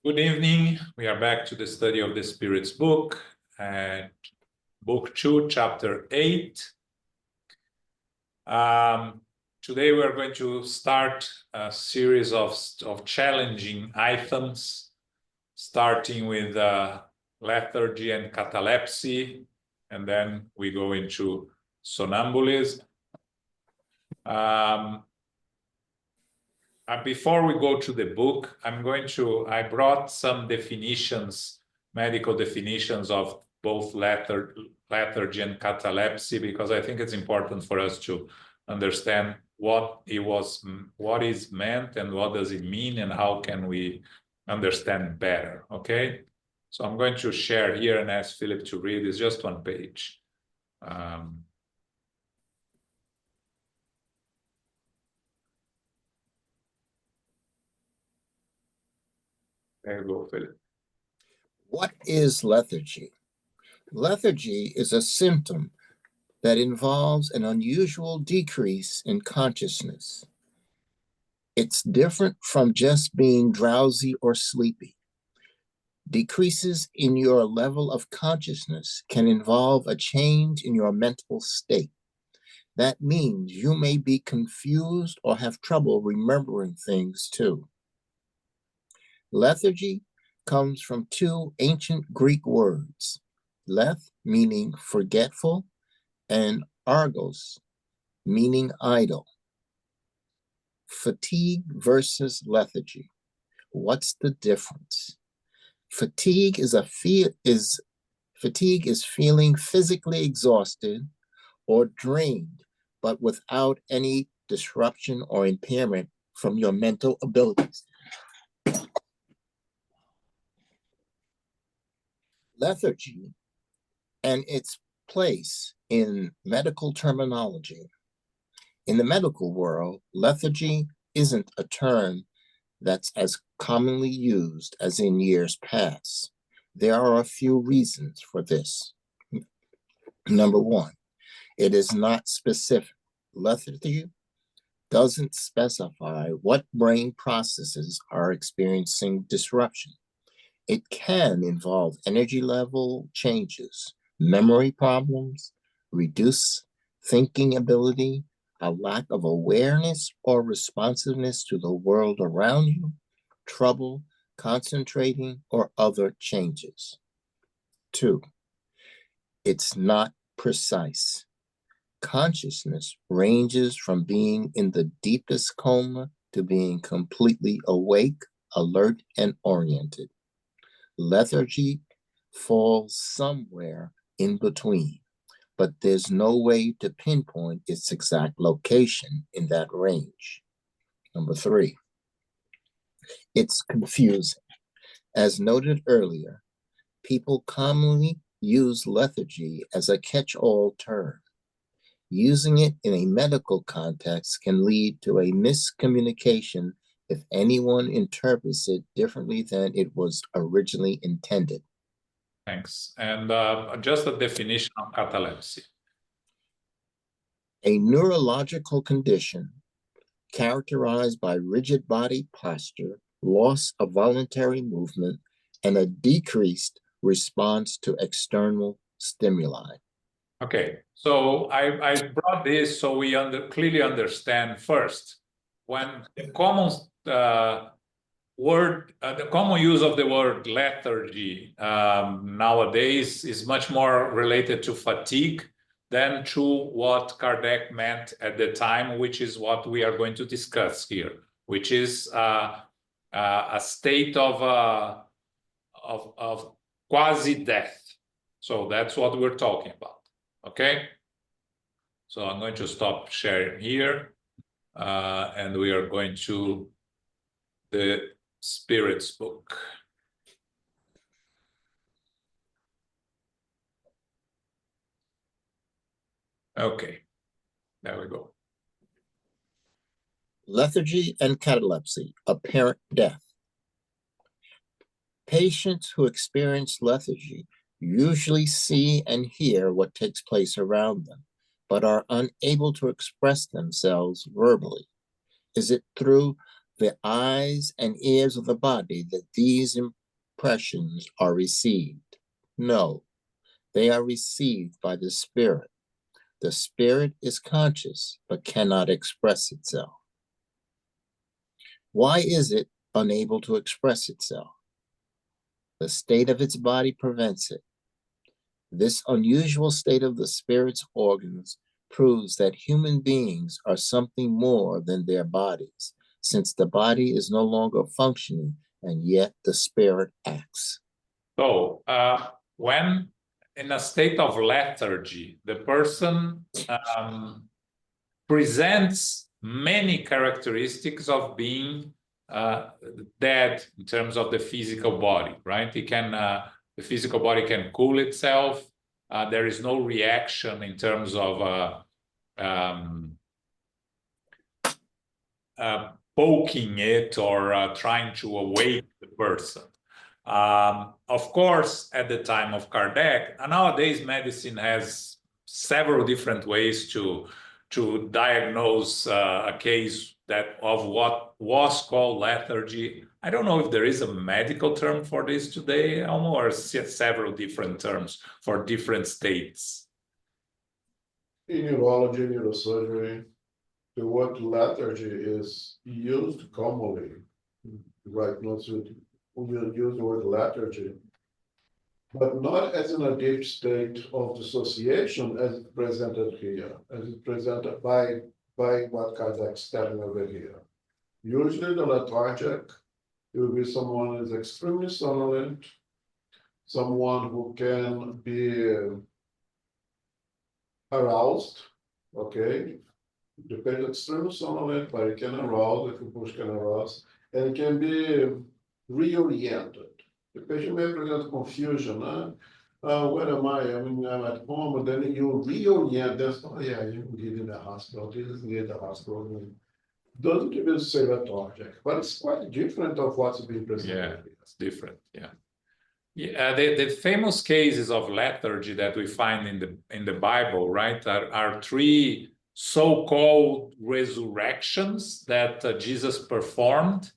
Good evening. We are back to the study of the Spirit's book, and book 2, chapter 8. Today we are going to start a series of challenging items, starting with lethargy and catalepsy, and then we go into somnambulism. Before we go to the book, I brought some definitions, medical definitions of both lethargy and catalepsy, because I think it's important for us to understand what is meant and what does it mean and how can we understand better, okay? So I'm going to share here and ask Philip to read. It's just one page. There you go, Philip. What is lethargy? Lethargy is a symptom that involves an unusual decrease in consciousness. It's different from just being drowsy or sleepy. Decreases in your level of consciousness can involve a change in your mental state. That means you may be confused or have trouble remembering things too. Lethargy comes from two ancient Greek words, leth, meaning forgetful, and argos, meaning idle. Fatigue versus lethargy. What's the difference? Fatigue is feeling physically exhausted or drained, but without any disruption or impairment from your mental abilities. Lethargy and its place in medical terminology. In the medical world, lethargy isn't a term that's as commonly used as in years past. There are a few reasons for this. Number one, it is not specific. Lethargy doesn't specify what brain processes are experiencing disruption. It can involve energy level changes, memory problems, reduced thinking ability, a lack of awareness or responsiveness to the world around you, trouble concentrating, or other changes. 2, it's not precise. Consciousness ranges from being in the deepest coma to being completely awake, alert, and oriented. Lethargy falls somewhere in between, but there's no way to pinpoint its exact location in that range. Number 3, it's confusing. As noted earlier, people commonly use lethargy as a catch-all term. Using it in a medical context can lead to a miscommunication if anyone interprets it differently than it was originally intended. Thanks. And just a definition of catalepsy. A neurological condition characterized by rigid body posture, loss of voluntary movement, and a decreased response to external stimuli. Okay, so I brought this so we clearly understand first, when the common the common use of the word lethargy nowadays is much more related to fatigue than to what Kardec meant at the time, which is what we are going to discuss here, which is a state of quasi-death. So that's what we're talking about. Okay, so I'm going to stop sharing here, and we are going to the Spirit's book. Okay, there we go. Lethargy and catalepsy, apparent death. Patients who experience lethargy usually see and hear what takes place around them, but are unable to express themselves verbally. Is it through the eyes and ears of the body that these impressions are received. No, they are received by the spirit. The spirit is conscious, but cannot express itself. Why is it unable to express itself? The state of its body prevents it. This unusual state of the spirit's organs proves that human beings are something more than their bodies, since the body is no longer functioning and yet the spirit acts. So, when in a state of lethargy, the person presents many characteristics of being dead in terms of the physical body, right? The physical body can cool itself. There is no reaction in terms of poking it or trying to awake the person. Of course, at the time of Kardec, nowadays medicine has several different ways to diagnose a case of what was called lethargy. I don't know if there is a medical term for this today, or several different terms for different states. In neurology, neurosurgery, the word lethargy is used commonly, right? Not so we will use the word lethargy, but not as in a deep state of dissociation as presented here, as it's presented by what Kardec's telling over here. Usually the lethargic will be someone who is extremely somnolent, someone who can be aroused, okay? The patient is extremely somnolent, but it can arouse, if you push can arouse, and it can be reoriented. The patient may present confusion, where am I? I mean, I'm at home, and then you reorient this, oh yeah, you can get in the hospital, this is near the hospital. Doesn't even say lethargic, but it's quite different of what's being presented. Yeah, it's different, yeah. Yeah, the famous cases of lethargy that we find in the Bible, right, are three so-called resurrections that Jesus performed.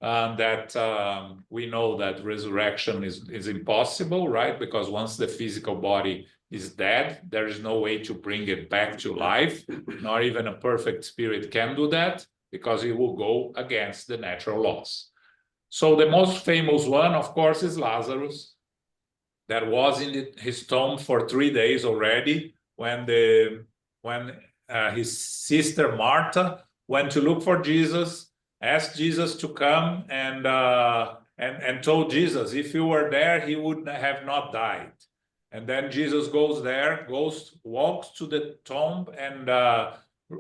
We know that resurrection is impossible, right? Because once the physical body is dead, there is no way to bring it back to life. Not even a perfect spirit can do that, because it will go against the natural laws. So the most famous one, of course, is Lazarus, that was in his tomb for 3 days already when his sister Martha went to look for Jesus, asked Jesus to come, and told Jesus, if you were there, he would have not died. And then Jesus goes there, walks to the tomb and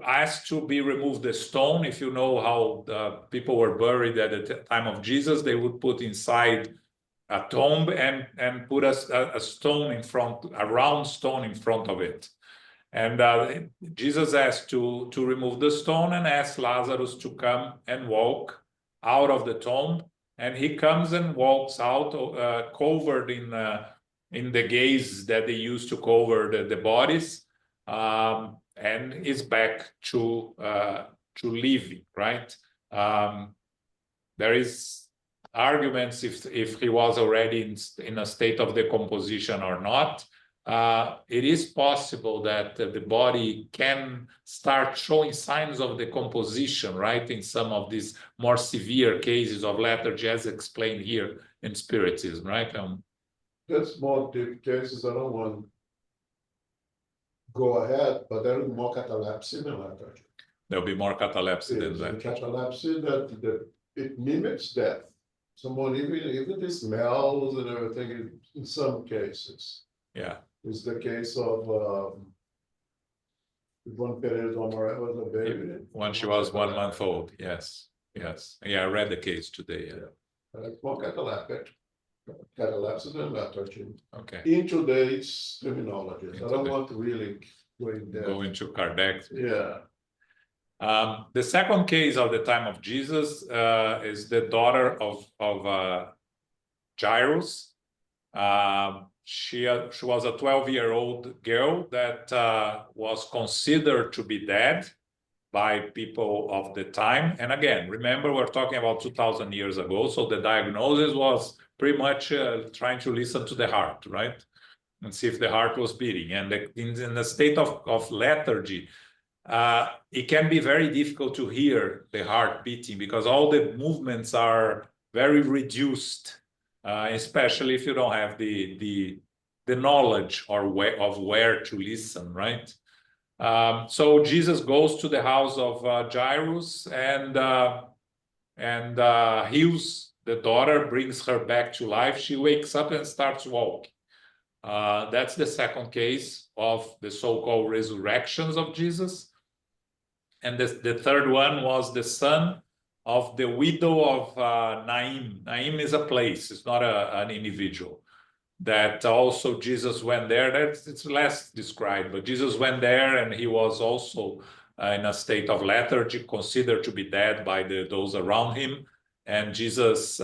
asked to be removed the stone. If you know how the people were buried at the time of Jesus, they would put inside a tomb and put a stone in front, a round stone in front of it. And Jesus asked to remove the stone and asked Lazarus to come and walk out of the tomb. And he comes and walks out, covered in the gauze that they used to cover the bodies, and is back to living, right? There is arguments if he was already in a state of decomposition or not. It is possible that the body can start showing signs of decomposition, right, in some of these more severe cases of lethargy, as explained here in Spiritism, right? That's more deep cases. I don't want to go ahead, but there is more catalepsy than lethargy. There'll be more catalepsy than that. Catalepsy that it mimics death. Someone even the smells and everything in some cases. Yeah. It's the case of Yvonne Pereira Amoré was a baby. When she was 1 month old, yes. Yes. Yeah, I read the case today. Yeah. It's more catalepsy than lethargy. Okay. In today's terminology. I don't want to really go into Kardec. Yeah. The second case of the time of Jesus is the daughter of Jairus. She was a 12-year-old girl that was considered to be dead by people of the time. And again, remember, we're talking about 2000 years ago, so the diagnosis was pretty much trying to listen to the heart, right? And see if the heart was beating. And in the state of lethargy, it can be very difficult to hear the heart beating because all the movements are very reduced, especially if you don't have the knowledge of where to listen, right? So Jesus goes to the house of Jairus and heals the daughter, brings her back to life. She wakes up and starts walking. That's the second case of the so-called resurrections of Jesus. And the third one was the son of the widow of Naim. Naim is a place, it's not an individual. That also Jesus went there. It's less described, but Jesus went there and he was also in a state of lethargy, considered to be dead by those around him. And Jesus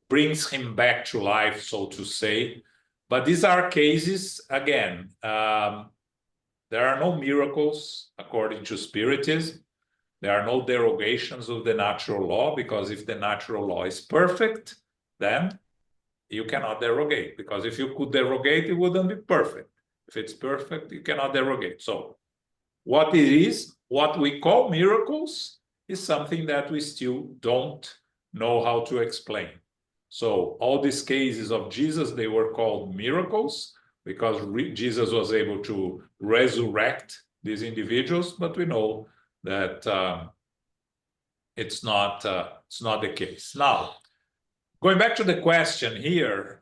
brings him back to life, so to say. But these are cases, again, there are no miracles according to Spiritism. There are no derogations of the natural law, because if the natural law is perfect, then you cannot derogate, because if you could derogate, it wouldn't be perfect. If it's perfect, you cannot derogate. So what it is, what we call miracles, is something that we still don't know how to explain. So all these cases of Jesus, they were called miracles because Jesus was able to resurrect these individuals, but we know that it's not the case. Now, going back to the question here,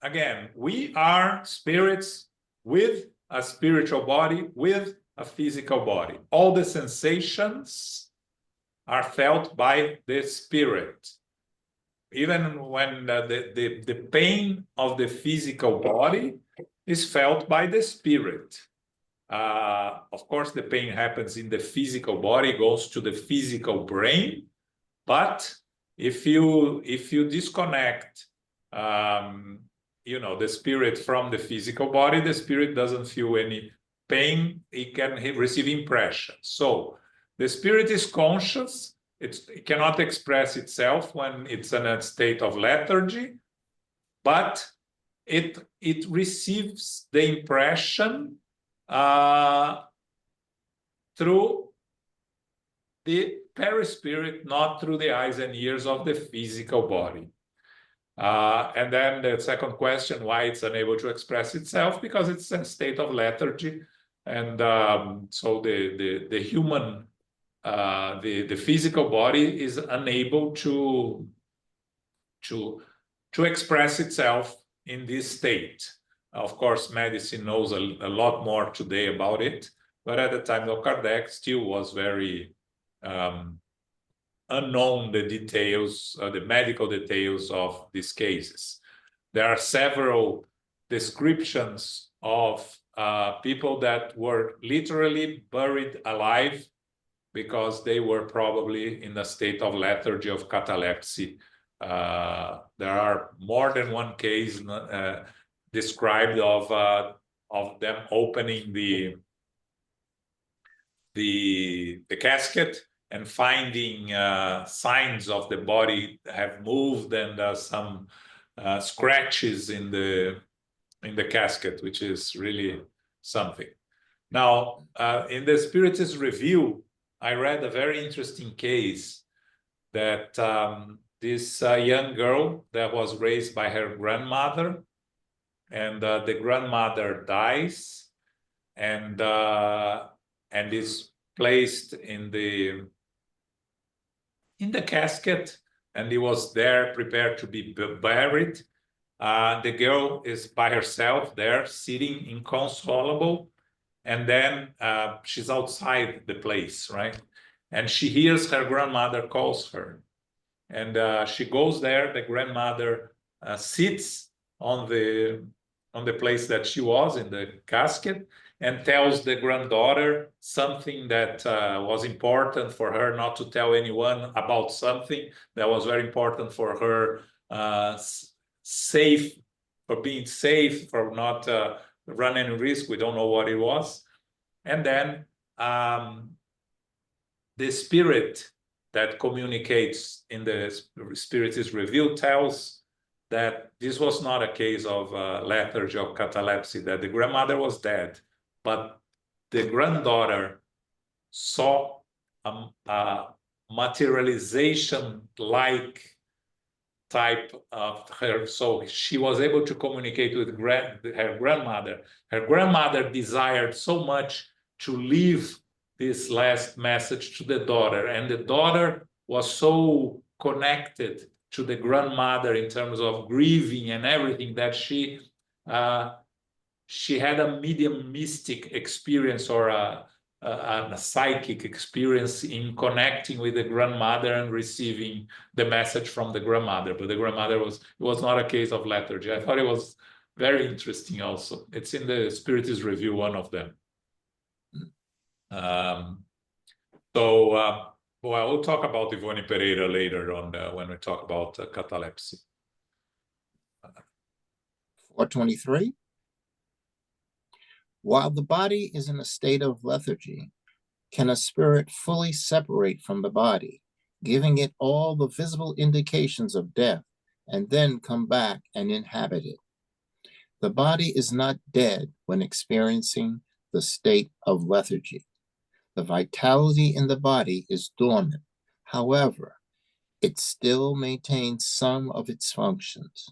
again, we are spirits with a spiritual body, with a physical body. All the sensations are felt by the spirit. Even when the pain of the physical body is felt by the spirit. Of course, the pain happens in the physical body, goes to the physical brain, but if you disconnect, the spirit from the physical body, the spirit doesn't feel any pain. It can receive impressions. So the spirit is conscious. It cannot express itself when it's in a state of lethargy, but it receives the impression through the perispirit, not through the eyes and ears of the physical body. And then the second question, why it's unable to express itself? Because it's a state of lethargy. And so the human, the physical body is unable to express itself in this state. Of course, medicine knows a lot more today about it, but at the time of Kardec, still was very unknown the details, the medical details of these cases. There are several descriptions of people that were literally buried alive because they were probably in a state of lethargy, of catalepsy. There are more than one case described of them opening the casket and finding signs of the body have moved and some scratches in the casket, which is really something. Now, in the Spiritist Review, I read a very interesting case that this young girl that was raised by her grandmother, and the grandmother dies, and is placed in the casket, and he was there prepared to be buried. The girl is by herself there, sitting inconsolable, and then she's outside the place, right? And she hears her grandmother calls her, and she goes there. The grandmother sits on the place that she was in the casket, and tells the granddaughter something that was important for her not to tell anyone about, something that was very important for her, safe, for being safe, for not running risk. We don't know what it was. And then the spirit that communicates in the Spiritist Review tells that this was not a case of lethargy or catalepsy, that the grandmother was dead, but the granddaughter saw a materialization-like type of her, so she was able to communicate with her grandmother. Her grandmother desired so much to leave this last message to the daughter, and the daughter was so connected to the grandmother in terms of grieving and everything that she had a medium mystic experience or a psychic experience in connecting with the grandmother and receiving the message from the grandmother. But the grandmother it was not a case of lethargy. I thought it was very interesting also. It's in the Spiritist Review, one of them. Well, we'll talk about Ivone Pereira later on when we talk about catalepsy. 423. While the body is in a state of lethargy, can a spirit fully separate from the body, giving it all the visible indications of death, and then come back and inhabit it? The body is not dead when experiencing the state of lethargy. The vitality in the body is dormant. However, it still maintains some of its functions.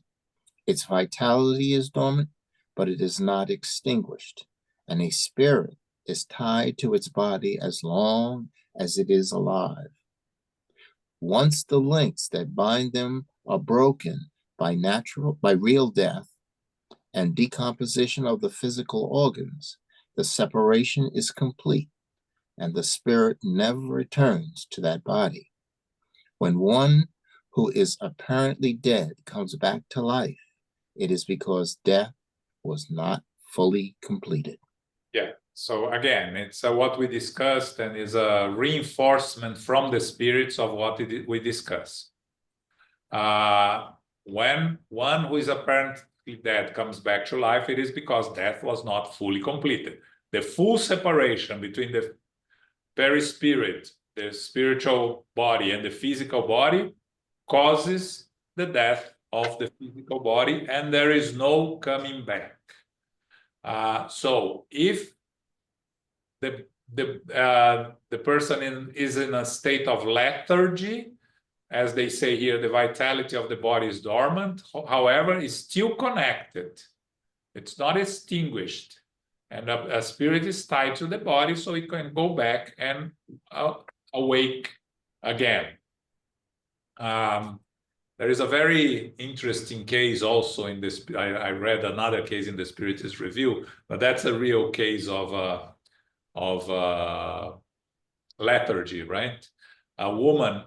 Its vitality is dormant, but it is not extinguished, and a spirit is tied to its body as long as it is alive. Once the links that bind them are broken by real death and decomposition of the physical organs, the separation is complete, and the spirit never returns to that body. When one who is apparently dead comes back to life, it is because death was not fully completed. Yeah, so again, it's what we discussed and is a reinforcement from the spirits of what we discussed. When one who is apparently dead comes back to life, it is because death was not fully completed. The full separation between the perispirit, the spiritual body, and the physical body causes the death of the physical body, and there is no coming back. So if the person is in a state of lethargy, as they say here, the vitality of the body is dormant, however, is still connected. It's not extinguished. And a spirit is tied to the body, so it can go back and awake again. There is a very interesting case also in this. I read another case in the Spiritist Review, but that's a real case of lethargy, right? A woman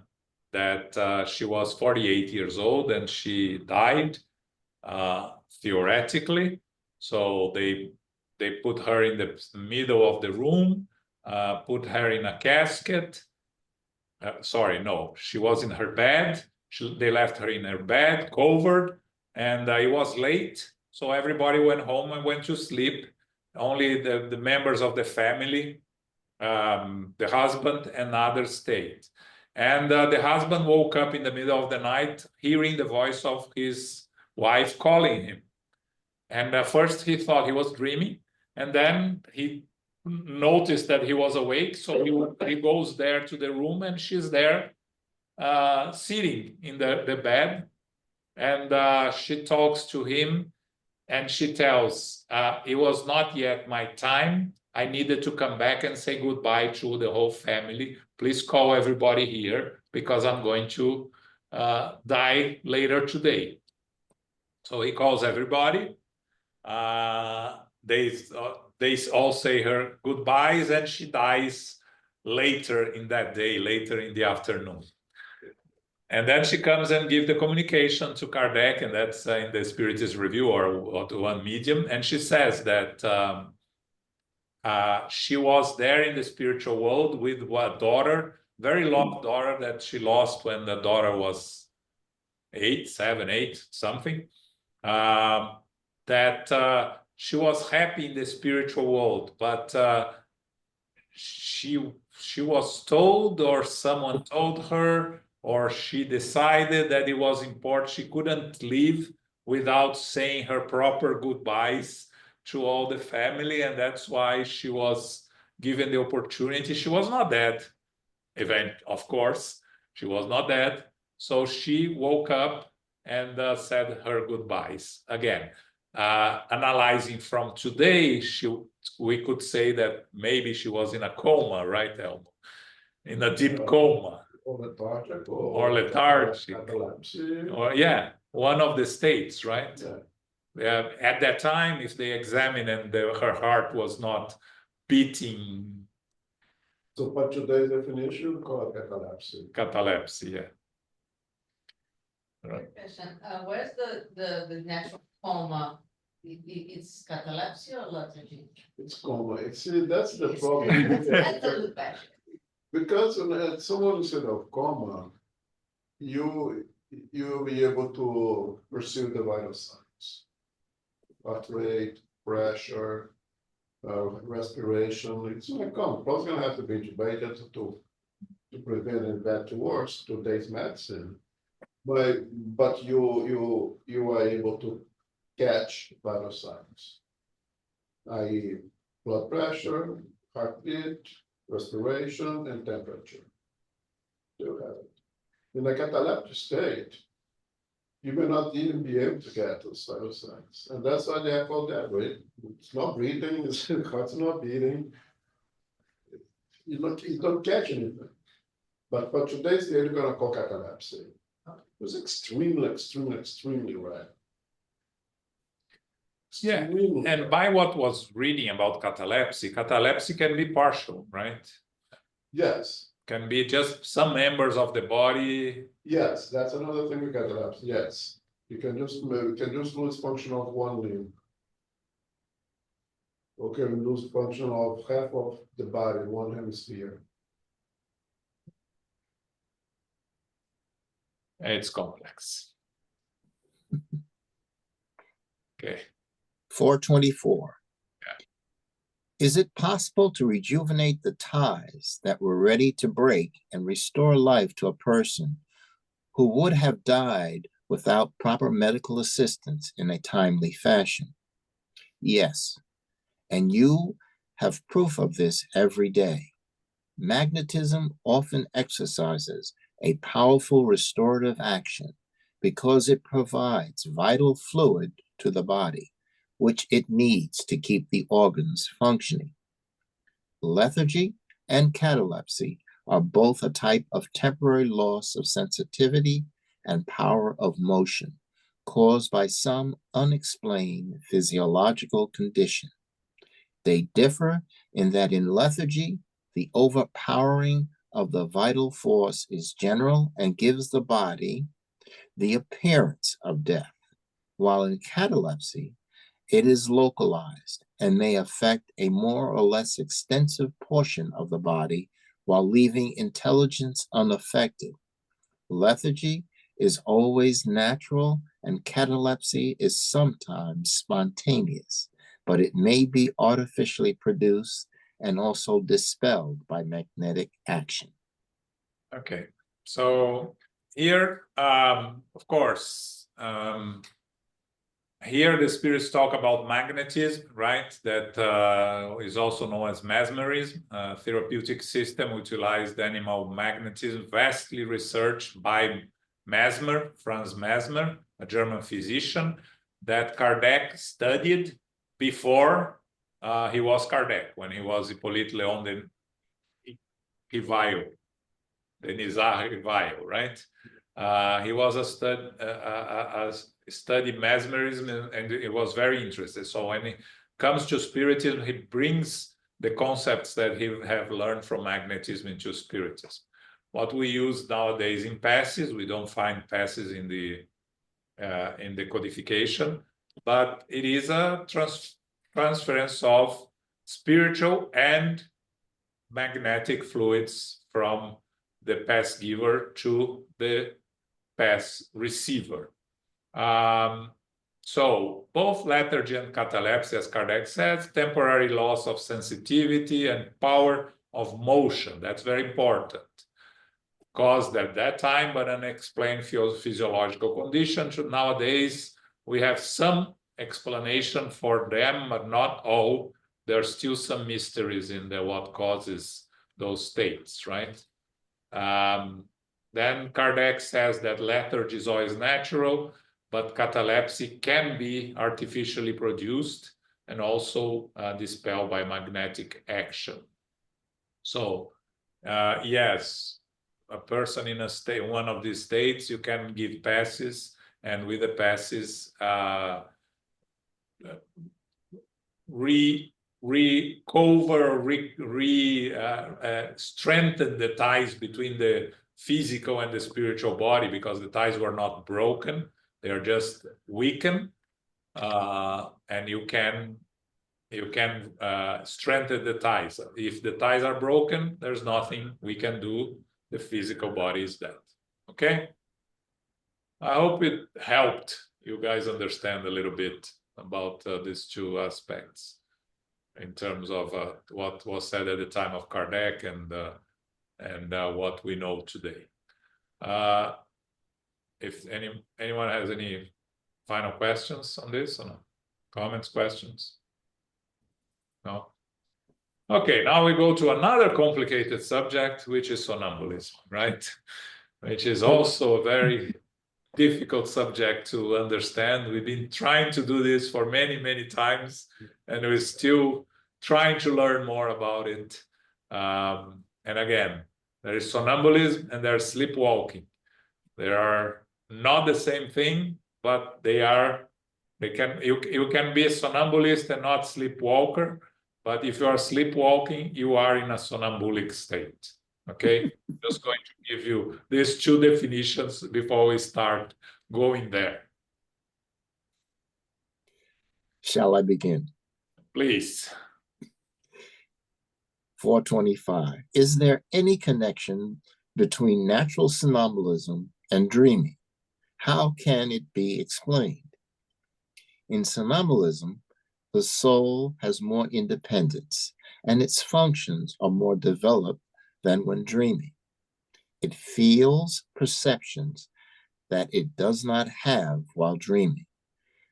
that she was 48 years old and she died theoretically. So they put her in the middle of the room, put her in a casket. Sorry, no, she was in her bed. They left her in her bed, covered, and it was late. So everybody went home and went to sleep. Only the members of the family, the husband and others stayed. And the husband woke up in the middle of the night, hearing the voice of his wife calling him. And at first he thought he was dreaming. And then he noticed that he was awake. So he goes there to the room, and she's there sitting in the bed. And she talks to him, and she tells, it was not yet my time. I needed to come back and say goodbye to the whole family. Please call everybody here because I'm going to die later today. So he calls everybody. They all say her goodbyes, and she dies later in that day, later in the afternoon. And then she comes and gives the communication to Kardec, and that's in the Spiritist Review or to one medium. And she says that she was there in the spiritual world with a daughter, very loved daughter that she lost when the daughter was 8, something. That she was happy in the spiritual world, but she was told, or someone told her, or she decided that it was important. She couldn't leave without saying her proper goodbyes to all the family, and that's why she was given the opportunity. She was not dead, of course, she was not dead. So she woke up and said her goodbyes again. Analyzing from today, we could say that maybe she was in a coma, right, Elmo? In a deep coma. Or lethargic, Or lethargic. catalepsy. Or, yeah, one of the states, right? Yeah. At that time, if they examined and her heart was not beating. So by today's definition, we call it catalepsy. Catalepsy, yeah. Right. Question, where's the natural coma? It's catalepsy or lethargy? It's coma. See, that's the It's- problem. That's a little bit. Because when someone instead of coma, you'll be able to perceive the vital signs. Heart rate, pressure, respiration. It's not common. Probably gonna have to be intubated to prevent it bad to worse, today's medicine. But you are able to catch vital signs, i.e. blood pressure, heartbeat, respiration, and temperature. You have it. In a cataleptic state, you may not even be able to get those vital signs. And that's why they have called that, right? It's not breathing, the heart's not beating. You don't catch anything. But for today's day, you're gonna call catalepsy. It was extremely rare. Yeah, Extremely and rare. by what was reading about catalepsy can be partial, right? Yes, Can be just some members of the body. yes, that's another thing with catalepsy, yes. You can just lose function of one limb. Or can lose function of half of the body, one hemisphere. It's complex. Okay. 424. Is it possible to rejuvenate the ties that were ready to break and restore life to a person who would have died without proper medical assistance in a timely fashion? Yes, and you have proof of this every day. Magnetism often exercises a powerful restorative action because it provides vital fluid to the body, which it needs to keep the organs functioning. Lethargy and catalepsy are both a type of temporary loss of sensitivity and power of motion caused by some unexplained physiological condition. They differ in that in lethargy, the overpowering of the vital force is general and gives the body the appearance of death, while in catalepsy, it is localized and may affect a more or less extensive portion of the body while leaving intelligence unaffected. Lethargy is always natural and catalepsy is sometimes spontaneous, but it may be artificially produced and also dispelled by magnetic action. Okay. So here, of course, here the spirits talk about magnetism, right? That is also known as mesmerism. Therapeutic system utilized animal magnetism, vastly researched by Mesmer, Franz Mesmer, a German physician that Kardec studied before he was Kardec, when he was Hippolyte Léon de Rivail, the Nizar Rivail, right? He was studied mesmerism and it was very interested. So when it comes to spiritism, he brings the concepts that he have learned from magnetism into spiritism. What we use nowadays in passes, we don't find passes in the codification, but it is a transference of spiritual and magnetic fluids from the pass giver to the pass receiver. So both lethargy and catalepsy, as Kardec says, temporary loss of sensitivity and power of motion. That's very important. Caused at that time, but unexplained physiological conditions. Nowadays, we have some explanation for them, but not all. There are still some mysteries in what causes those states, right? Then Kardec says that lethargy is always natural, but catalepsy can be artificially produced and also dispelled by magnetic action. So, yes, a person in a state, one of these states, you can give passes, and with the passes, strengthen the ties between the physical and the spiritual body, because the ties were not broken, they are just weakened, and you can strengthen the ties. If the ties are broken, there's nothing we can do. The physical body is dead. Okay? I hope it helped you guys understand a little bit about these two aspects in terms of what was said at the time of Kardec and what we know today. If anyone has any final questions on this or no? Comments, questions? No? Okay, now we go to another complicated subject, which is somnambulism, right? Which is also a very difficult subject to understand. We've been trying to do this for many, many times, and we're still trying to learn more about it. And again, there is somnambulism and there's sleepwalking. They are not the same thing, but you can be a somnambulist and not sleepwalker. But if you are sleepwalking, you are in a somnambulic state. Okay, just going to give you these two definitions before we start going there. Shall I begin? Please. 425. Is there any connection between natural somnambulism and dreaming? How can it be explained? In somnambulism, the soul has more independence and its functions are more developed than when dreaming. It feels perceptions that it does not have while dreaming,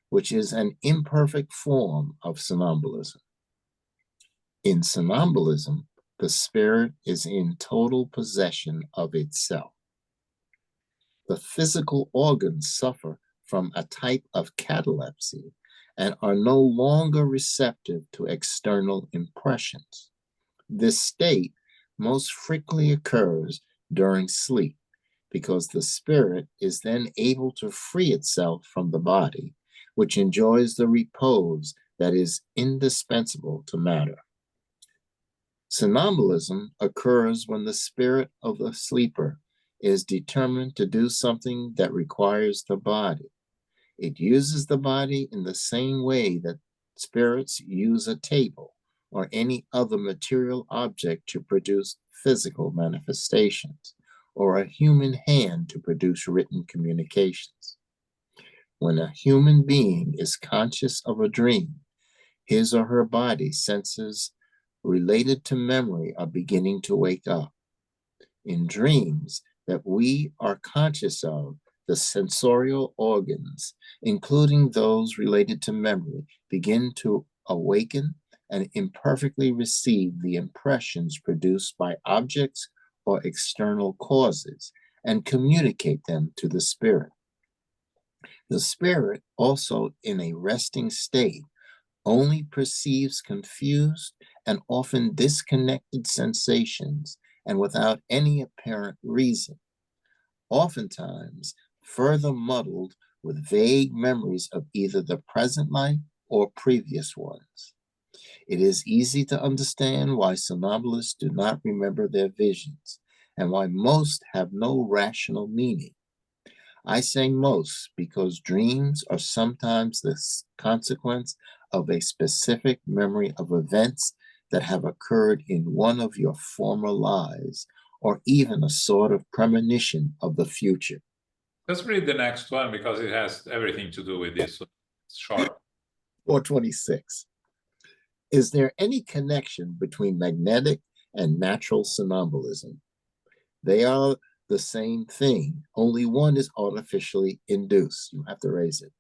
which is an imperfect form of somnambulism. In somnambulism, the spirit is in total possession of itself. The physical organs suffer from a type of catalepsy and are no longer receptive to external impressions. This state most frequently occurs during sleep because the spirit is then able to free itself from the body, which enjoys the repose that is indispensable to matter. Somnambulism occurs when the spirit of the sleeper is determined to do something that requires the body. It uses the body in the same way that spirits use a table or any other material object to produce physical manifestations, or a human hand to produce written communications. When a human being is conscious of a dream, his or her body senses related to memory are beginning to wake up. In dreams that we are conscious of, the sensorial organs, including those related to memory, begin to awaken and imperfectly receive the impressions produced by objects or external causes and communicate them to the spirit. The spirit, also in a resting state, only perceives confused and often disconnected sensations and without any apparent reason, oftentimes further muddled with vague memories of either the present life or previous ones. It is easy to understand why somnambulists do not remember their visions and why most have no rational meaning. I say most because dreams are sometimes the consequence of a specific memory of events that have occurred in one of your former lives, or even a sort of premonition of the future. Let's read the next one because it has everything to do with this. So it's short. 426. Is there any connection between magnetic and natural somnambulism. They are the same thing, only one is artificially induced. You have to raise it.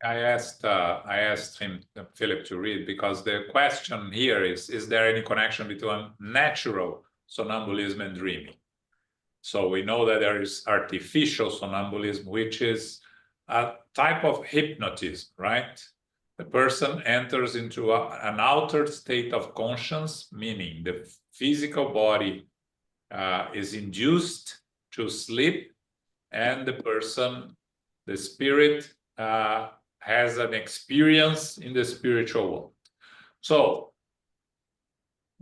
I asked him, Philip, to read, because the question here is there any connection between natural somnambulism and dreaming? So we know that there is artificial somnambulism, which is a type of hypnotism, right? The person enters into an altered state of conscience, meaning the physical body is induced to sleep, and the person, the spirit, has an experience in the spiritual world. So,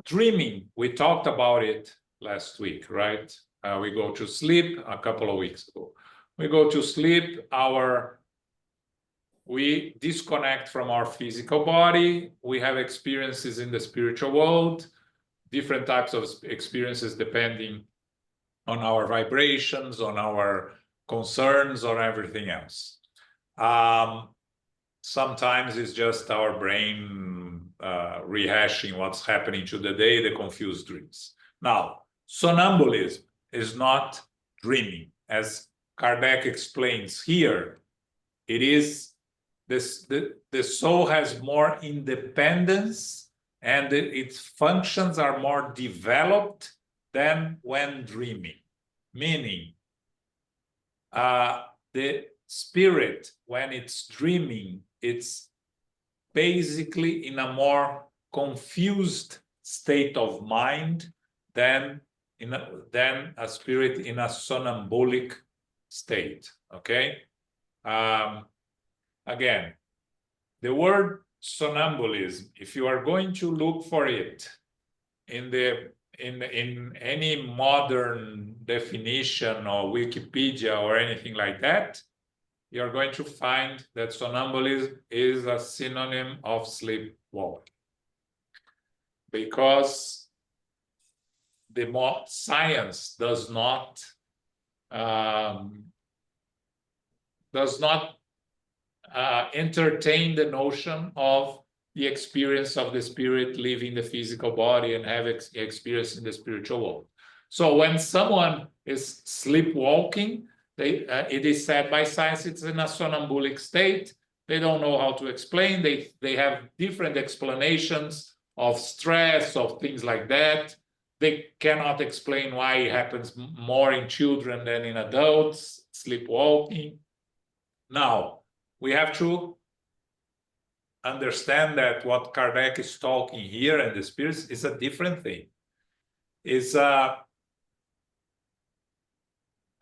dreaming, we talked about it last week, right? We go to sleep a couple of weeks ago. We go to sleep, we disconnect from our physical body. We have experiences in the spiritual world, different types of experiences depending on our vibrations, on our concerns, on everything else. Sometimes it's just our brain rehashing what's happening to the day, the confused dreams. Now, somnambulism is not dreaming. As Kardec explains here, it is this, the soul has more independence and its functions are more developed than when dreaming. Meaning, the spirit, when it's dreaming, it's basically in a more confused state of mind than a spirit in a somnambulic state, okay? Again, the word somnambulism, if you are going to look for it in any modern definition or Wikipedia or anything like that, you're going to find that somnambulism is a synonym of sleepwalking. Because the more science does not entertain the notion of the experience of the spirit leaving the physical body and have experience in the spiritual world. So when someone is sleepwalking, it is said by science it's in a somnambulic state. They don't know how to explain. They have different explanations of stress, of things like that. They cannot explain why it happens more in children than in adults, sleepwalking. Now, we have to understand that what Kardec is talking here and the spirits is a different thing.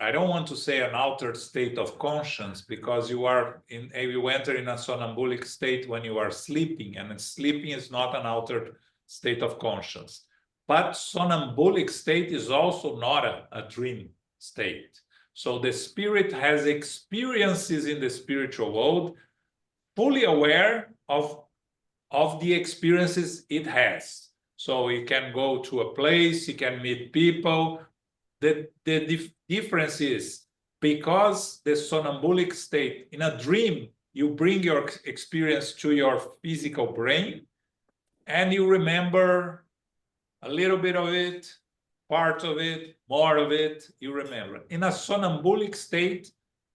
I don't want to say an altered state of conscience, because you enter in a somnambulic state when you are sleeping, and sleeping is not an altered state of conscience. But somnambulic state is also not a dream state. So the spirit has experiences in the spiritual world, fully aware of the experiences it has. So it can go to a place, it can meet people. The difference is, because the somnambulic state, in a dream, you bring your experience to your physical brain and you remember a little bit of it, part of it, more of it, you remember. In a somnambulic state,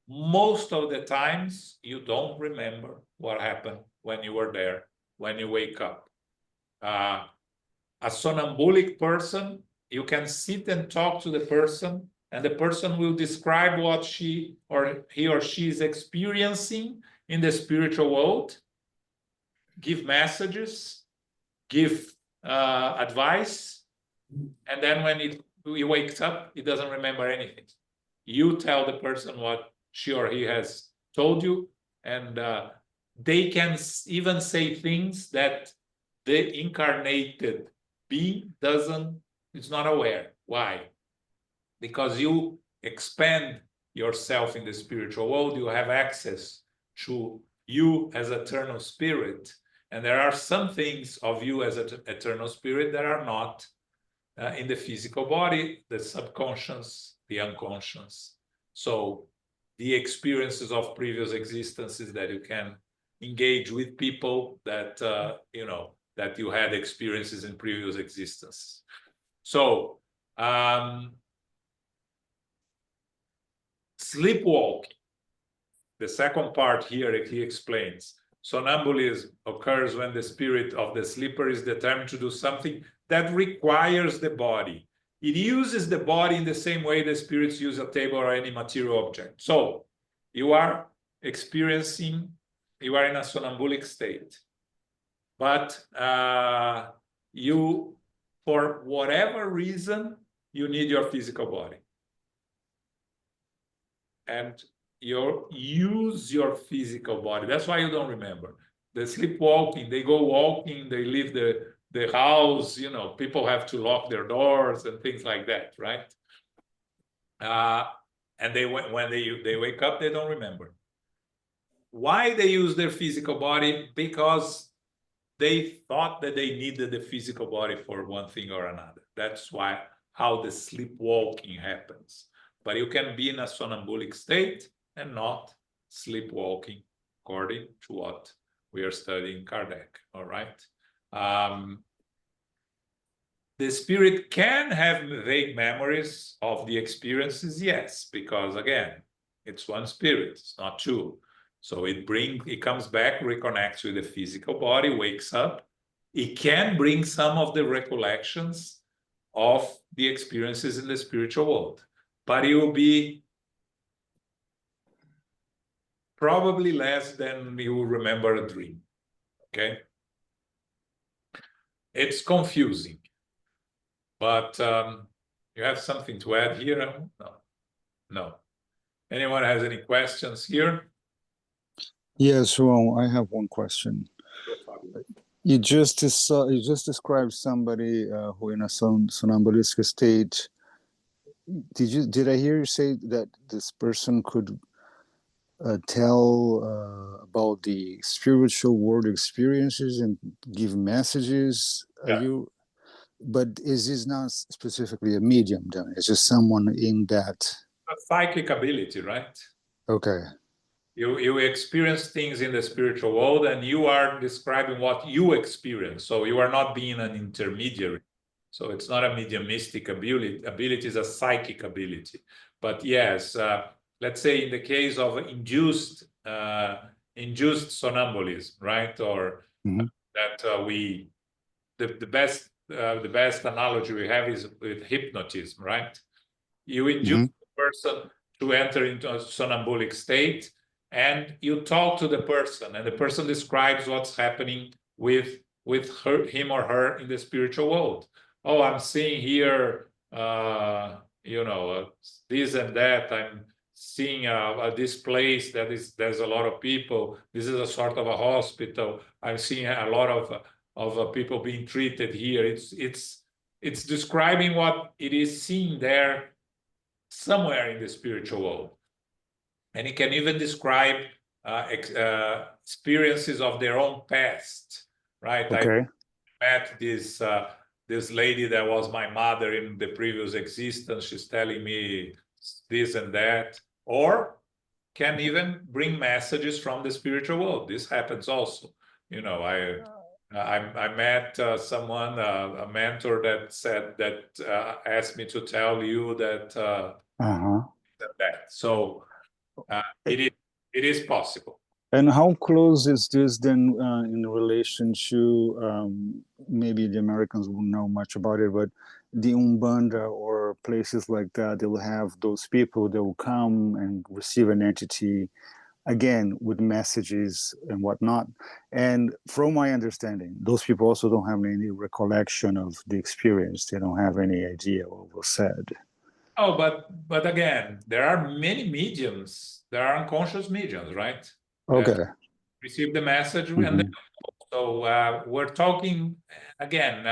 most of the times you don't remember what happened when you were there, when you wake up. A somnambulic person, you can sit and talk to the person, and the person will describe what he or she is experiencing in the spiritual world, give messages, give advice, and then when he wakes up, he doesn't remember anything. You tell the person what she or he has told you, and they can even say things that the incarnated being is not aware. Why? Because you expand yourself in the spiritual world, you have access to you as eternal spirit, and there are some things of you as an eternal spirit that are not in the physical body, the subconscious, the unconscious. So the experiences of previous existences that you can engage with people that, that you had experiences in previous existence. So, sleepwalking, the second part here, he explains, somnambulism occurs when the spirit of the sleeper is determined to do something that requires the body. It uses the body in the same way the spirits use a table or any material object. So you are experiencing, you are in a somnambulic state, but you, for whatever reason, you need your physical body. And you use your physical body. That's why you don't remember. The sleepwalking, they go walking, they leave the house, you know, people have to lock their doors and things like that, right? And when they wake up, they don't remember. Why they use their physical body? Because they thought that they needed the physical body for one thing or another. That's why how the sleepwalking happens. But you can be in a somnambulic state and not sleepwalking, according to what we are studying Kardec, all right? The spirit can have vague memories of the experiences, yes, because again, it's one spirit, it's not two. So it comes back, reconnects with the physical body, wakes up. It can bring some of the recollections of the experiences in the spiritual world, but it will be probably less than you will remember a dream, okay? It's confusing, but you have something to add here? No. No. Anyone has any questions here? Yes, well, I have one question. You just described somebody who in a somnambulistic state. Did I hear you say that this person could tell about the spiritual world experiences and give messages? Yeah. But is this not specifically a medium then? It's just someone in that. A psychic ability, right? Okay. You experience things in the spiritual world and you are describing what you experience. So you are not being an intermediary. So it's not a mediumistic ability, it's a psychic ability. But yes, let's say in the case of induced somnambulism, right? Or that the best analogy we have is with hypnotism, right? You induce the person to enter into a somnambulic state, and you talk to the person, and the person describes what's happening with him or her in the spiritual world. Oh, I'm seeing here, this and that. I'm seeing this place there's a lot of people. This is a sort of a hospital. I'm seeing a lot of people being treated here. It's describing what it is seen there somewhere in the spiritual world. And it can even describe experiences of their own past, right? Okay. I met this lady that was my mother in the previous existence. She's telling me this and that, or can even bring messages from the spiritual world. This happens also. You know, I met someone, a mentor that said that asked me to tell you that that. So it is possible. And how close is this then in relation to maybe the Americans won't know much about it, but the Umbanda or places like that, they will have those people that will come and receive an entity again with messages and whatnot. And from my understanding, those people also don't have any recollection of the experience. They don't have any idea what was said. Oh, but again, there are many mediums. There are unconscious mediums, right? Okay. Receive the message, and then, so we're talking again.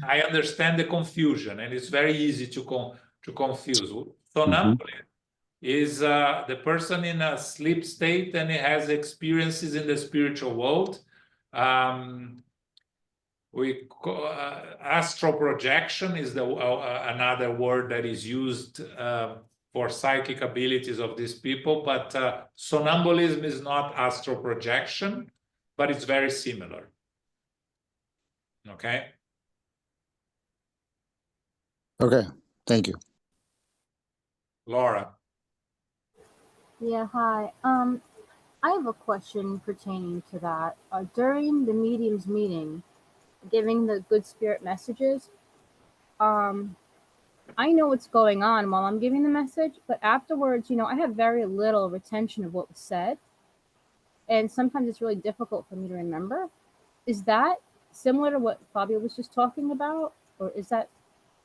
I understand the confusion, and it's very easy to confuse. Somnambulism is the person in a sleep state and it has experiences in the spiritual world. Astral projection is another word that is used for psychic abilities of these people, but somnambulism is not astral projection, but it's very similar. Okay. Okay, thank you. Laura. Yeah, hi. I have a question pertaining to that. During the medium's meeting, giving the good spirit messages, I know what's going on while I'm giving the message, but afterwards, I have very little retention of what was said. And sometimes it's really difficult for me to remember. Is that similar to what Fabio was just talking about? Or is that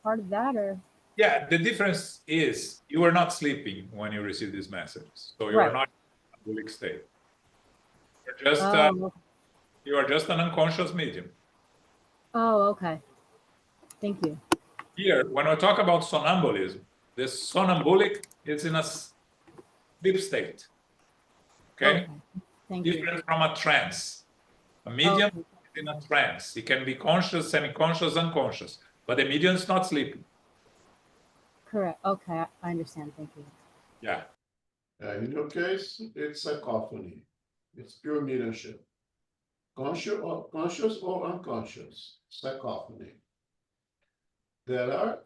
part of that? Or Yeah, the difference is you are not sleeping when you receive these messages. So you are Right. not in a somnambulic state. You're just, Oh, you are just an unconscious medium. Okay. Thank you. Here, when we talk about somnambulism, the somnambulic is in a sleep state. Okay? Thank you. Different from a trance. A medium Okay. is in a trance. It can be conscious, semi-conscious, unconscious, but the medium is not sleeping. Correct. Okay, I understand. Thank you. Yeah. In your case, it's cacophony. It's pure mediumship. Conscious or unconscious, cacophony. There are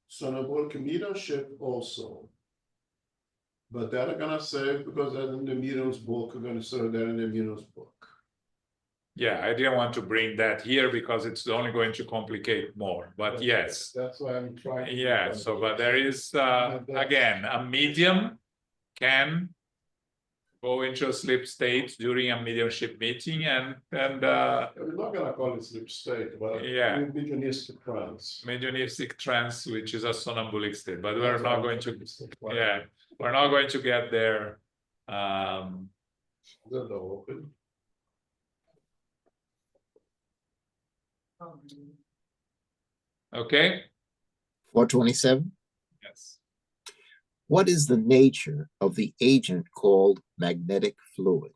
somnambulic mediumship also. But they're gonna say, because they're in the medium's book, we're gonna say they're in the medium's book. Yeah, I didn't want to bring that here because it's only going to complicate more. But yes. That's why I'm trying. Yeah, so but there is again, a medium can go into a sleep state during a mediumship meeting and We're not gonna call it sleep state, but yeah, mediumistic trance. mediumistic trance, which is a somnambulic state, but we're That's not why going to, I'm yeah, we're not going to get there. The door open. Okay. 427. Yes. What is the nature of the agent called magnetic fluid?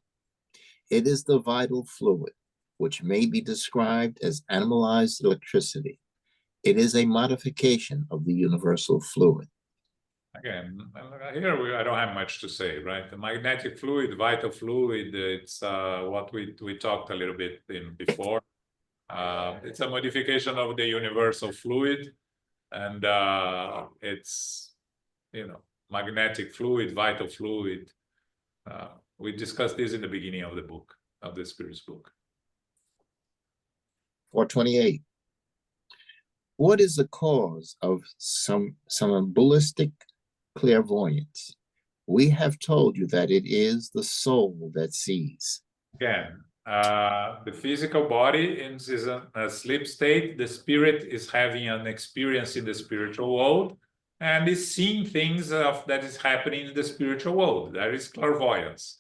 It is the vital fluid, which may be described as animalized electricity. It is a modification of the universal fluid. Again, here I don't have much to say, right? The magnetic fluid, vital fluid, it's what we talked a little bit in before. It's a modification of the universal fluid, and it's, magnetic fluid, vital fluid. We discussed this in the beginning of the book, of the Spirit's book. 428. What is the cause of somnambulistic clairvoyance? We have told you that it is the soul that sees. Again, the physical body is in a sleep state. The spirit is having an experience in the spiritual world and is seeing things that is happening in the spiritual world. That is clairvoyance.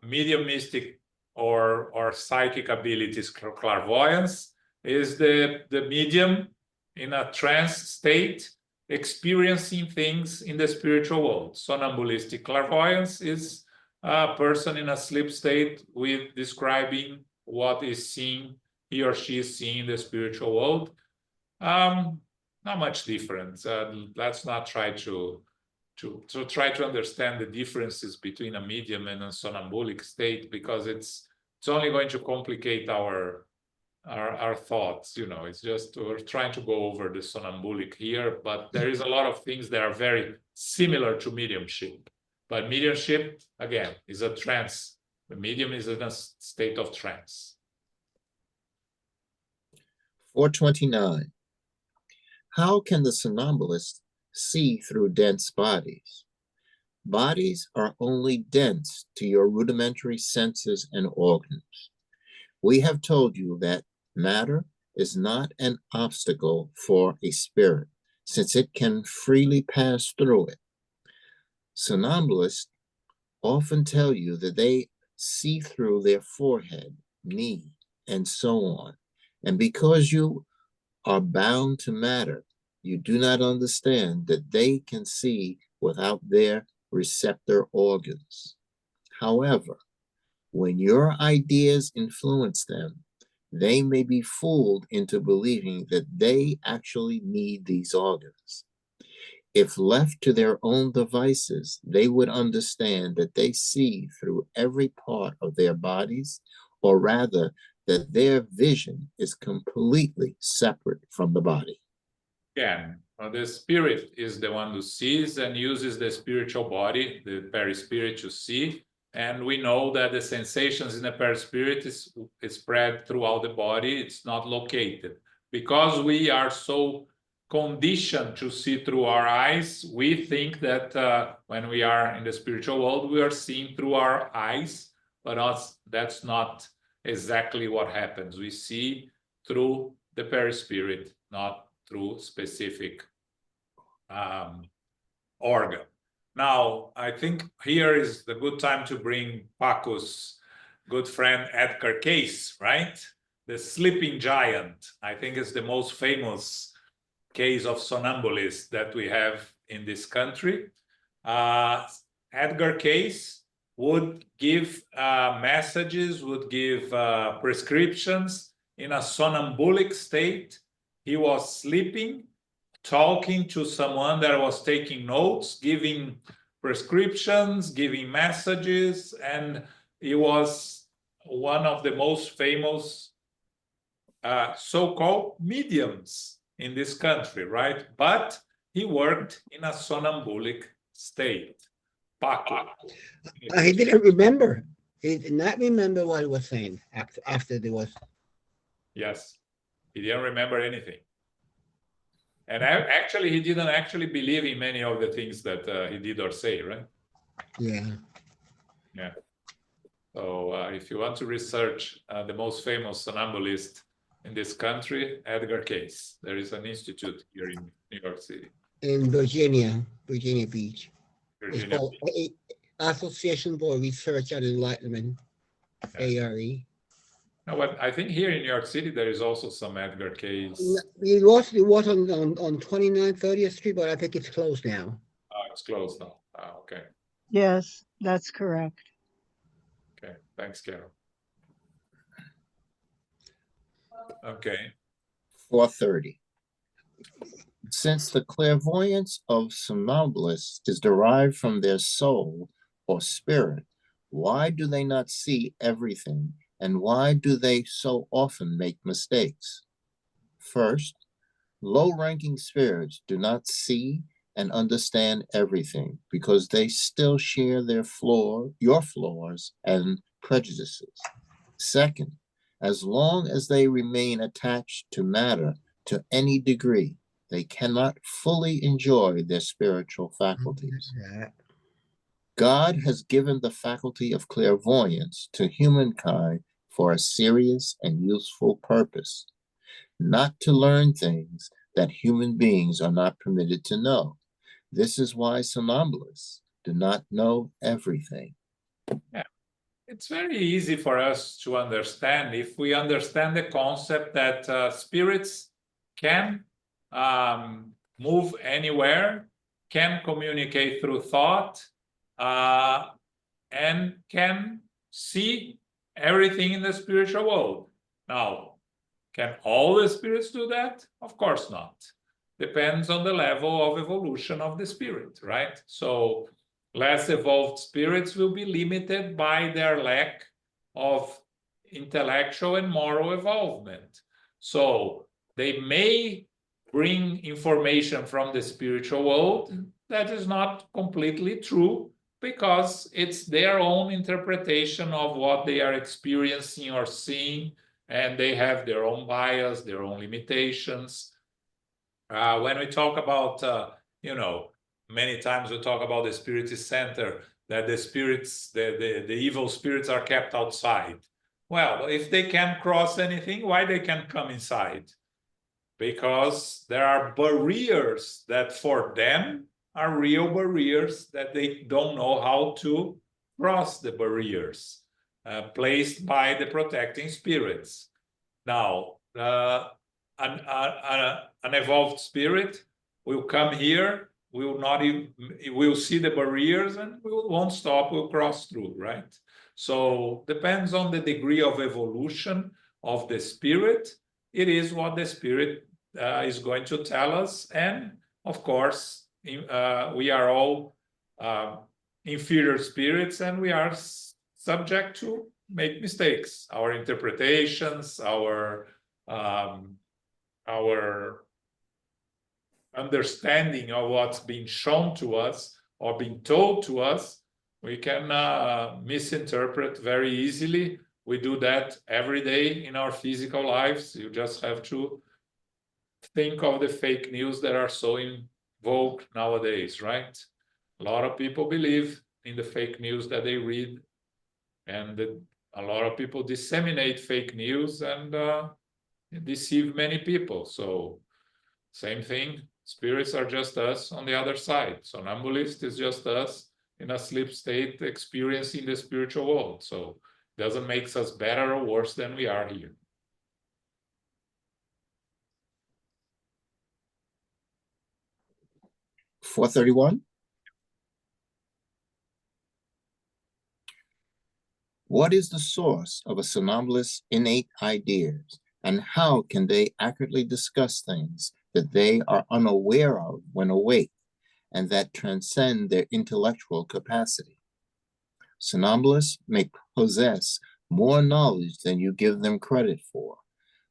Mediumistic or psychic abilities, clairvoyance, is the medium in a trance state experiencing things in the spiritual world. Somnambulistic clairvoyance is a person in a sleep state with describing what is seen, he or she is seeing in the spiritual world. Not much difference. Let's not try to try to understand the differences between a medium and a somnambulic state, because it's only going to complicate our thoughts. It's just we're trying to go over the somnambulic here, but there is a lot of things that are very similar to mediumship. But mediumship, again, is a trance. The medium is in a state of trance. 429. How can the somnambulist see through dense bodies? Bodies are only dense to your rudimentary senses and organs. We have told you that matter is not an obstacle for a spirit, since it can freely pass through it. Somnambulists often tell you that they see through their forehead, knee, and so on. And because you are bound to matter, you do not understand that they can see without their receptor organs. However, when your ideas influence them, they may be fooled into believing that they actually need these organs. If left to their own devices, they would understand that they see through every part of their bodies, or rather, that their vision is completely separate from the body. Again, the spirit is the one who sees and uses the spiritual body, the perispirit, to see. And we know that the sensations in the perispirit is spread throughout the body. It's not located. Because we are so conditioned to see through our eyes, we think that when we are in the spiritual world, we are seeing through our eyes, but that's not exactly what happens. We see through the perispirit, not through specific organ. Now, I think here is the good time to bring Paco's good friend Edgar Cayce, right? The sleeping giant. I think it's the most famous case of somnambulist that we have in this country. Edgar Cayce would give messages, would give prescriptions in a somnambulic state. He was sleeping, talking to someone that was taking notes, giving prescriptions, giving messages, and he was one of the most famous so-called mediums in this country, right? But he worked in a somnambulic state. Paco. He didn't remember. He did not remember what he was saying after there was. Yes, he didn't remember anything. And actually, he didn't actually believe in many of the things that he did or say, right? Yeah. Yeah. So if you want to research the most famous somnambulist in this country, Edgar Cayce. There is an institute here in New York City. In Virginia Beach. Virginia It's called Association for Research and Enlightenment, ARE. No, but I think here in New York City, there is also some Edgar Cayce. It was on 29th, 30th Street, but I think it's closed now. It's closed now. Okay. Yes, that's correct. Okay. Thanks, Carol. Okay. 430. Since the clairvoyance of somnambulists is derived from their soul or spirit, why do they not see everything, and why do they so often make mistakes? First, low-ranking spirits do not see and understand everything because they still share your flaws and prejudices. Second, as long as they remain attached to matter to any degree, they cannot fully enjoy their spiritual faculties. God has given the faculty of clairvoyance to humankind for a serious and useful purpose, not to learn things that human beings are not permitted to know. This is why somnambulists do not know everything. Yeah. It's very easy for us to understand if we understand the concept that spirits can move anywhere, can communicate through thought, and can see everything in the spiritual world. Now, can all the spirits do that? Of course not. Depends on the level of evolution of the spirit, right? So less evolved spirits will be limited by their lack of intellectual and moral evolvement. So they may bring information from the spiritual world that is not completely true because it's their own interpretation of what they are experiencing or seeing, and they have their own bias, their own limitations. When we talk about, many times we talk about the spirit center, that the spirits, the evil spirits are kept outside. Well, if they can't cross anything, why they can't come inside? Because there are barriers that for them are real barriers that they don't know how to cross the barriers placed by the protecting spirits. Now, an evolved spirit will come here, will see the barriers and won't stop, will cross through, right? So depends on the degree of evolution of the spirit. It is what the spirit is going to tell us. And of course, we are all inferior spirits and we are subject to make mistakes. Our interpretations, our understanding of what's being shown to us or being told to us, we can misinterpret very easily. We do that every day in our physical lives. You just have to think of the fake news that are so in vogue nowadays, right? A lot of people believe in the fake news that they read, and a lot of people disseminate fake news and deceive many people. So same thing, spirits are just us on the other side. Somnambulist is just us in a sleep state experiencing the spiritual world. So it doesn't make us better or worse than we are here. $431. What is the source of a somnambulist's innate ideas, and how can they accurately discuss things that they are unaware of when awake and that transcend their intellectual capacity? Somnambulists may possess more knowledge than you give them credit for,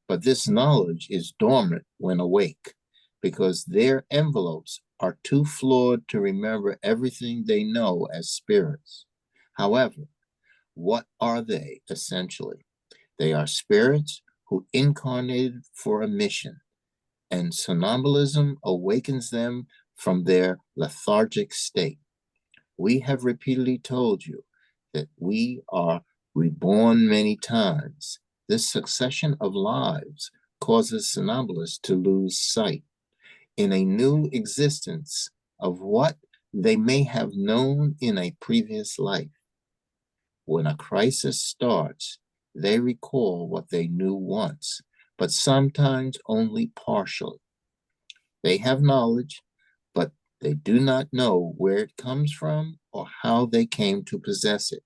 but this knowledge is dormant when awake because their envelopes are too flawed to remember everything they know as spirits. However, what are they essentially? They are spirits who incarnated for a mission, and somnambulism awakens them from their lethargic state. We have repeatedly told you that we are reborn many times. This succession of lives causes somnambulists to lose sight in a new existence of what they may have known in a previous life. When a crisis starts, they recall what they knew once, but sometimes only partially. They have knowledge, but they do not know where it comes from or how they came to possess it.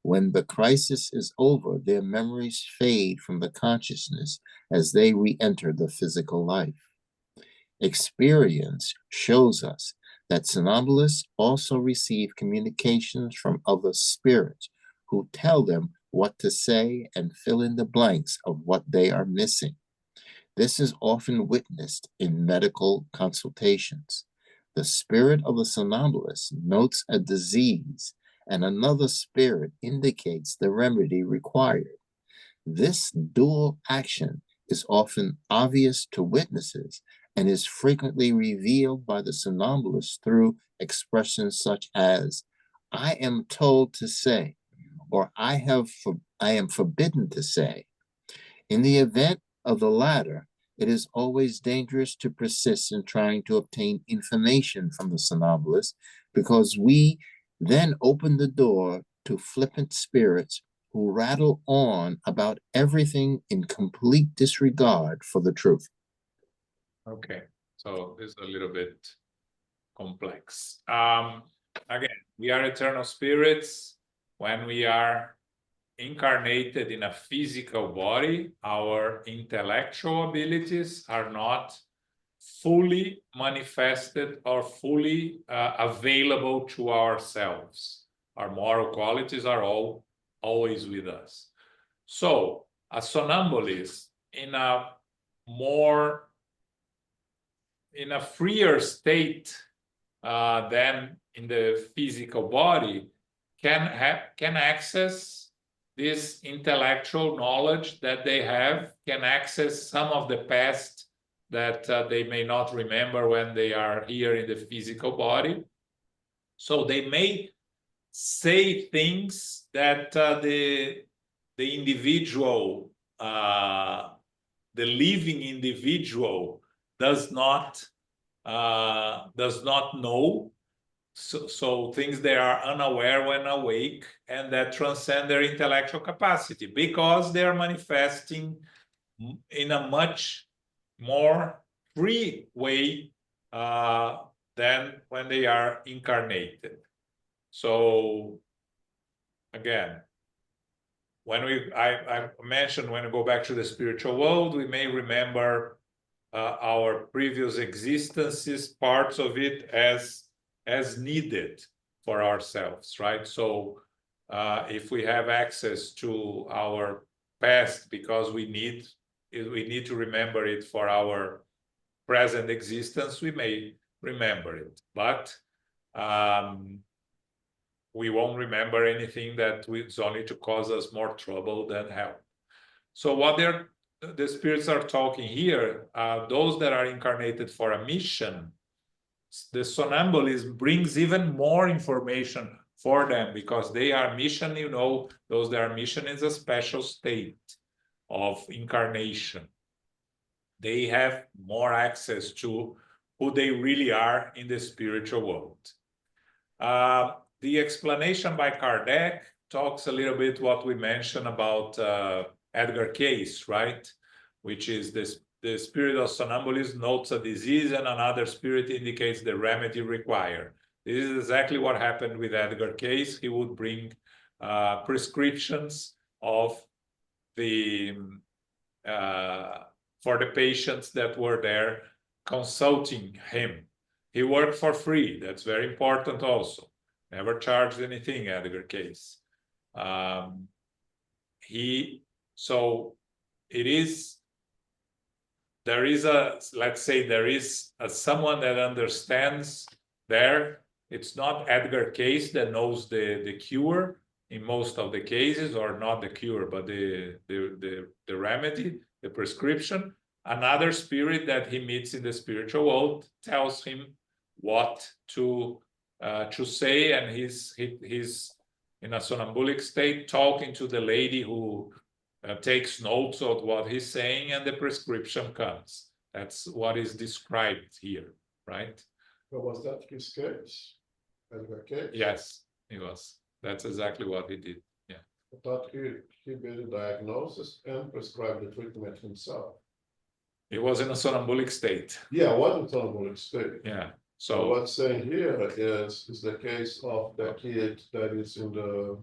When the crisis is over, their memories fade from the consciousness as they re-enter the physical life. Experience shows us that somnambulists also receive communications from other spirits who tell them what to say and fill in the blanks of what they are missing. This is often witnessed in medical consultations. The spirit of the somnambulist notes a disease, and another spirit indicates the remedy required. This dual action is often obvious to witnesses and is frequently revealed by the somnambulist through expressions such as, "I am told to say," or I am forbidden to say. In the event of the latter, it is always dangerous to persist in trying to obtain information from the somnambulist because we then open the door to flippant spirits who rattle on about everything in complete disregard for the truth. Okay, so this is a little bit complex. Again, we are eternal spirits. When we are incarnated in a physical body, our intellectual abilities are not fully manifested or fully available to ourselves. Our moral qualities are always with us. So a somnambulist in a freer state than in the physical body can access this intellectual knowledge that they have, can access some of the past that they may not remember when they are here in the physical body. So they may say things that the individual, the living individual, does not know. So things they are unaware when awake, and that transcend their intellectual capacity because they are manifesting in a much more free way than when they are incarnated. So again, when I mentioned when we go back to the spiritual world, we may remember our previous existences, parts of it as needed for ourselves, right? So if we have access to our past because we need to remember it for our present existence, we may remember it, but we won't remember anything that is only to cause us more trouble than help. So what the spirits are talking here, those that are incarnated for a mission, the somnambulism brings even more information for them, because they are mission, you know, those that are mission is a special state of incarnation. They have more access to who they really are in the spiritual world. The explanation by Kardec talks a little bit what we mentioned about Edgar Cayce, right? Which is the spirit of somnambulism notes a disease and another spirit indicates the remedy required. This is exactly what happened with Edgar Cayce. He would bring prescriptions of the for the patients that were there consulting him. He worked for free. That's very important also. Never charged anything, Edgar Cayce. There is a, let's say there is someone that understands there. It's not Edgar Cayce that knows the cure in most of the cases, or not the cure, but the remedy, the prescription. Another spirit that he meets in the spiritual world tells him what to say, and he's in a somnambulic state talking to the lady who takes notes of what he's saying, and the prescription comes. That's what is described here, right? But was that his case? Edgar Cayce? Yes, he was. That's exactly what he did. Yeah. I thought he made a diagnosis and prescribed the treatment himself. He was in a somnambulic state. Yeah, what a somnambulic state. Yeah. So So what's saying here is the case of the kid that is in the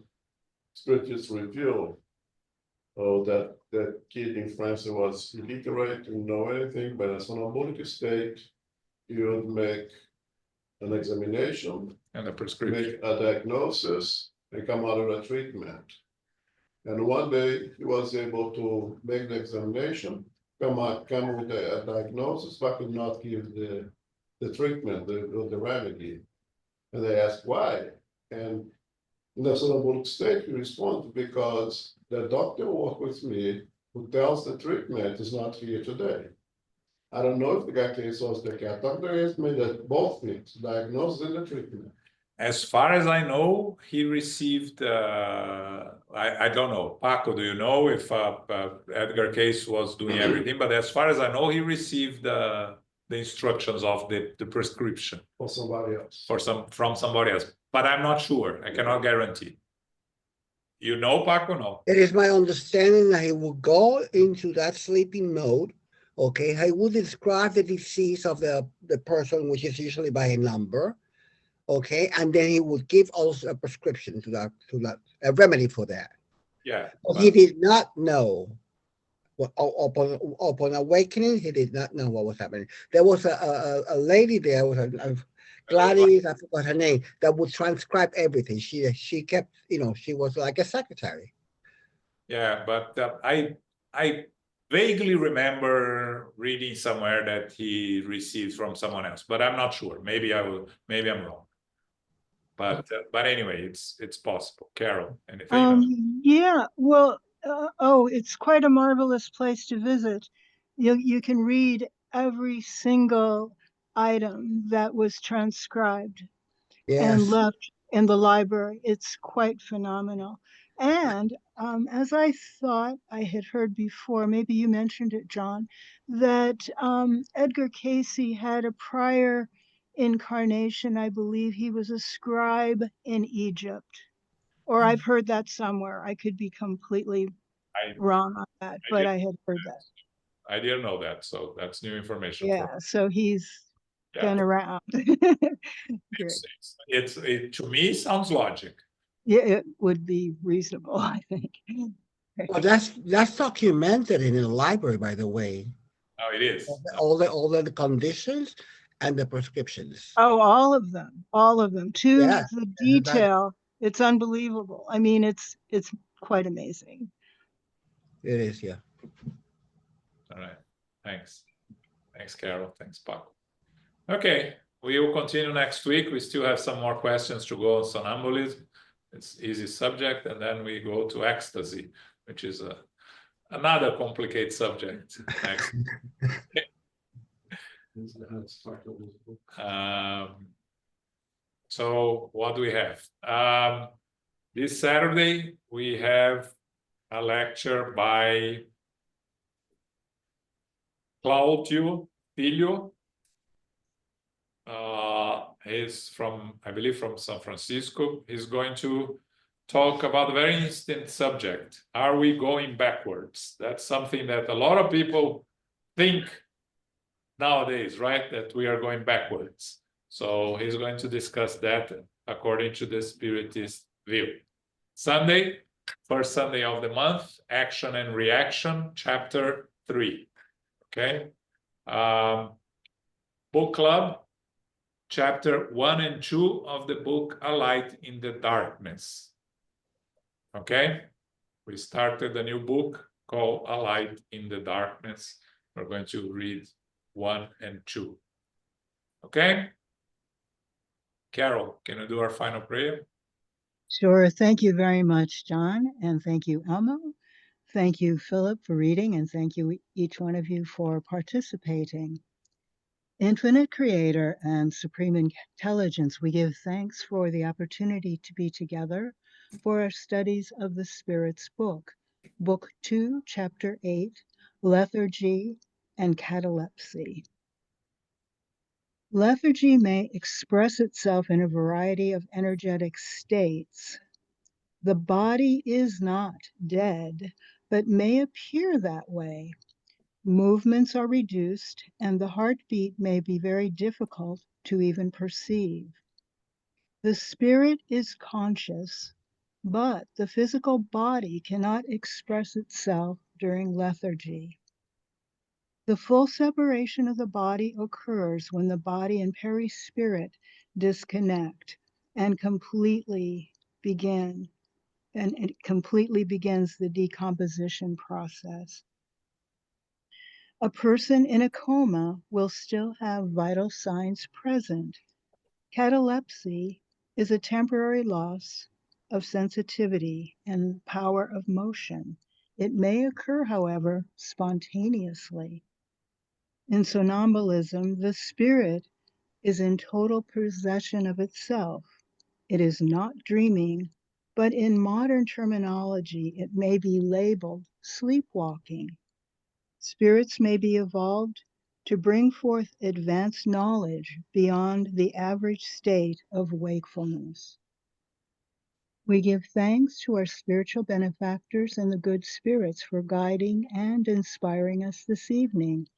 Spiritist Review. Oh, that kid in France was illiterate, didn't know anything, but in a somnambulic state, you would make an examination, and the prescription. make a diagnosis, and come out of a treatment. And one day he was able to make the examination, come with a diagnosis, but could not give the treatment, the remedy. And they asked why. And in the somnambulic state, he responded, because the doctor worked with me who tells the treatment is not here today. I don't know if the guy case was the cat. Doctor has made that both things, diagnosis and the treatment. As far as I know, he received, I don't know, Paco, do you know if Edgar Cayce was doing everything? But as far as I know, he received the instructions of the prescription. For somebody else. From somebody else. But I'm not sure. I cannot guarantee. You know, Paco, no? It is my understanding that he will go into that sleeping mode. Okay, he will describe the disease of the person, which is usually by a number. Okay, and then he would give also a prescription to that, a remedy for that. Yeah. But he did not know. Well, upon awakening, he did not know what was happening. There was a lady there, was a Gladys, I forgot her name, that would transcribe everything. She kept, she was like a secretary. Yeah, but I vaguely remember reading somewhere that he received from someone else, but I'm not sure. Maybe I'm wrong. But anyway, it's possible. Carol, anything? Yeah, well, it's quite a marvelous place to visit. You can read every single item that was transcribed and Yes. left in the library. It's quite phenomenal. And as I thought I had heard before, maybe you mentioned it, John, that Edgar Cayce had a prior incarnation. I believe he was a scribe in Egypt, or I've heard that somewhere. I could be completely wrong on that, but I had heard that. I didn't know that, so that's new information. Yeah, so he's been around. It to me sounds logic. Yeah, it would be reasonable, I think. Well, that's documented in the library, by the way. Oh, it is. All the conditions and the prescriptions. Oh, all of them, to the detail. It's unbelievable. I mean, it's quite amazing. It is, yeah. All right. Thanks. Thanks, Carol. Thanks, Paco. Okay, we will continue next week. We still have some more questions to go on somnambulism. It's easy subject, and then we go to ecstasy, which is another complicated subject. So what do we have? This Saturday, we have a lecture by Claudio Filho. He's from, I believe, from San Francisco. He's going to talk about a very interesting subject. Are we going backwards? That's something that a lot of people think nowadays, right? That we are going backwards. So he's going to discuss that according to the Spiritist view. Sunday, first Sunday of the month, Action and Reaction, chapter 3. Okay. Book club, chapter 1 and 2 of the book A Light in the Darkness. Okay. We started a new book called A Light in the Darkness. We're going to read 1 and 2. Okay. Carol, can you do our final prayer? Sure. Thank you very much, John. And thank you, Elmo. Thank you, Philip, for reading. And thank you, each one of you, for participating. Infinite Creator and Supreme Intelligence, we give thanks for the opportunity to be together for our studies of the Spirit's book, Book 2, Chapter 8, Lethargy and Catalepsy. Lethargy may express itself in a variety of energetic states. The body is not dead, but may appear that way. Movements are reduced, and the heartbeat may be very difficult to even perceive. The spirit is conscious, but the physical body cannot express itself during lethargy. The full separation of the body occurs when the body and perispirit disconnect and completely begin, and it completely begins the decomposition process. A person in a coma will still have vital signs present. Catalepsy is a temporary loss of sensitivity and power of motion. It may occur, however, spontaneously. In somnambulism, the spirit is in total possession of itself. It is not dreaming, but in modern terminology, it may be labeled sleepwalking. Spirits may be evolved to bring forth advanced knowledge beyond the average state of wakefulness. We give thanks to our spiritual benefactors and the good spirits for guiding and inspiring us this evening.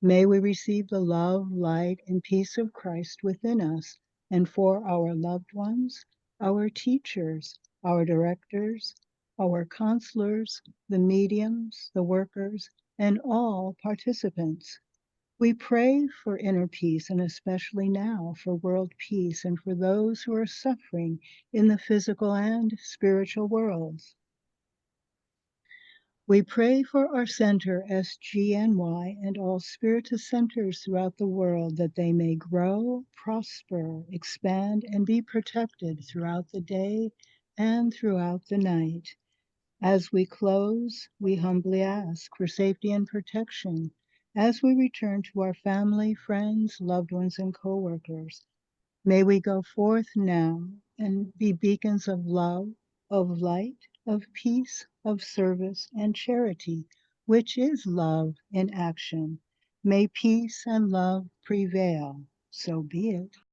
May we receive the love, light, and peace of Christ within us, and for our loved ones, our teachers, our directors, our counselors, the mediums, the workers, and all participants. We pray for inner peace, and especially now for world peace and for those who are suffering in the physical and spiritual worlds. We pray for our center, SGNY, and all spiritist centers throughout the world that they may grow, prosper, expand, and be protected throughout the day and throughout the night. As we close, we humbly ask for safety and protection as we return to our family, friends, loved ones, and co-workers. May we go forth now and be beacons of love, of light, of peace, of service, and charity, which is love in action. May peace and love prevail. So be it.